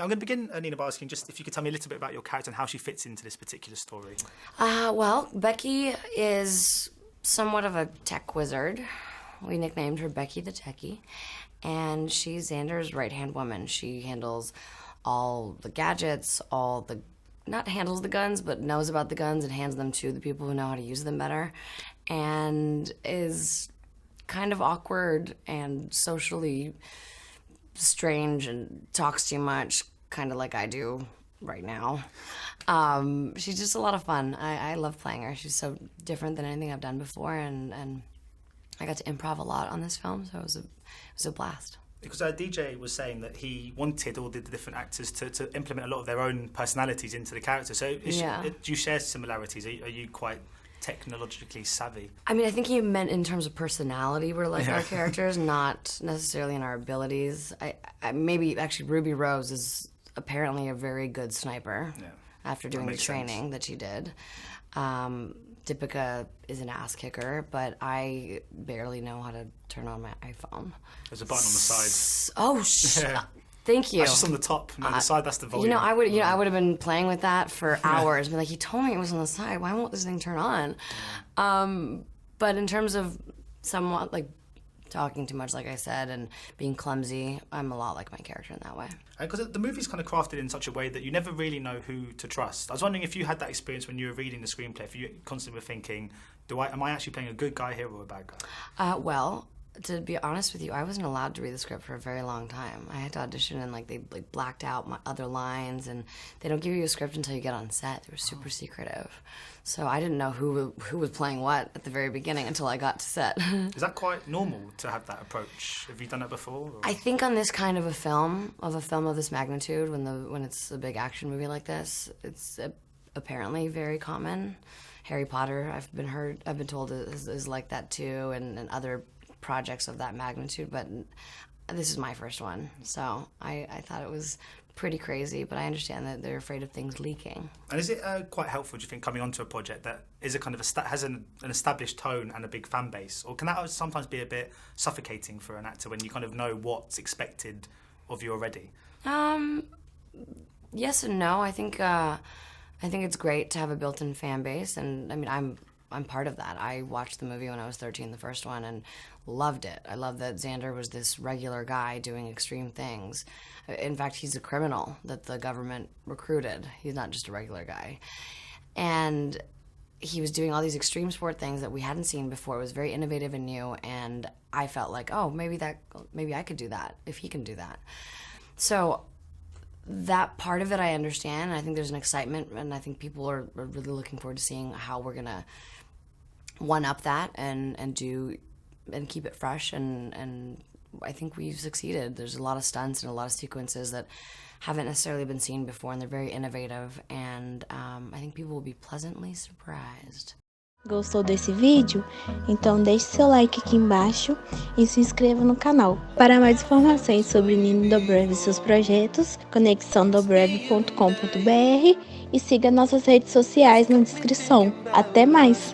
I'm going to begin, Nina, by asking just if you could tell me a little bit about your character and how she fits into this particular story. Well, Becky is somewhat of a tech wizard. We nicknamed her Becky the Techie. And she's Xander's right-hand woman. She handles all the gadgets, not handles the guns, but knows about the guns and hands them to the people who know how to use them better. And is kind of awkward and socially strange and talks too much, kind of like I do right now. She's just a lot of fun. I love playing her. She's so different than anything I've done before, and I got to improv a lot on this film, so it was a blast. Because DJ was saying that he wanted all the different actors to implement a lot of their own personalities into the character. So do you share similarities? Are you quite technologically savvy? I mean, I think he meant in terms of personality we're like our characters, not necessarily in our abilities. I maybe actually Ruby Rose is apparently a very good sniper after doing the training that she did. Deepika is an ass kicker, but I barely know how to turn on my iPhone. There's a button on the side. Oh, thank you. That's just on the top. No, the side, that's the volume. I would have been playing with that for hours. But like, he told me it was on the side. Why won't this thing turn on? But in terms of somewhat like talking too much, like I said, and being clumsy, I'm a lot like my character in that way. Because the movie's kind of crafted in such a way that you never really know who to trust. I was wondering if you had that experience when you were reading the screenplay, if you constantly were thinking, am I actually playing a good guy here or a bad guy? Well, to be honest with you, I wasn't allowed to read the script for a very long time. I had to audition and they blacked out my other lines, and they don't give you a script until you get on set. They were super secretive. So I didn't know who was playing what at the very beginning until I got to set. Is that quite normal to have that approach? Have you done that before? Or? I think on this kind of a film of this magnitude, when it's a big action movie like this, it's apparently very common. Harry Potter, I've been told is like that too, and other projects of that magnitude, but this is my first one, so I thought it was pretty crazy, but I understand that they're afraid of things leaking. And is it quite helpful, do you think, coming onto a project that is a kind of has an established tone and a big fan base, or can that sometimes be a bit suffocating for an actor when you kind of know what's expected of you already? Yes and no. I think it's great to have a built-in fan base, and I mean I'm part of that. I watched the movie when I was 13, the first one, and loved it. I love that Xander was this regular guy doing extreme things. In fact, he's a criminal that the government recruited. He's not just a regular guy. And he was doing all these extreme sport things that we hadn't seen before. It was very innovative and new, and I felt like, oh, maybe I could do that if he can do that. So that part of it I understand, and I think there's an excitement, and I think people are really looking forward to seeing how we're gonna one-up that and keep it fresh, and I think we've succeeded. There's a lot of stunts and a lot of sequences that haven't necessarily been seen before, and they're very innovative, and I think people will be pleasantly surprised. Gostou desse vídeo? Então deixe seu like aqui embaixo e se inscreva no canal. Para mais informações sobre Nino Dobrev e seus projetos, conexãodobrev.com.br e siga nossas redes sociais na descrição. Até mais!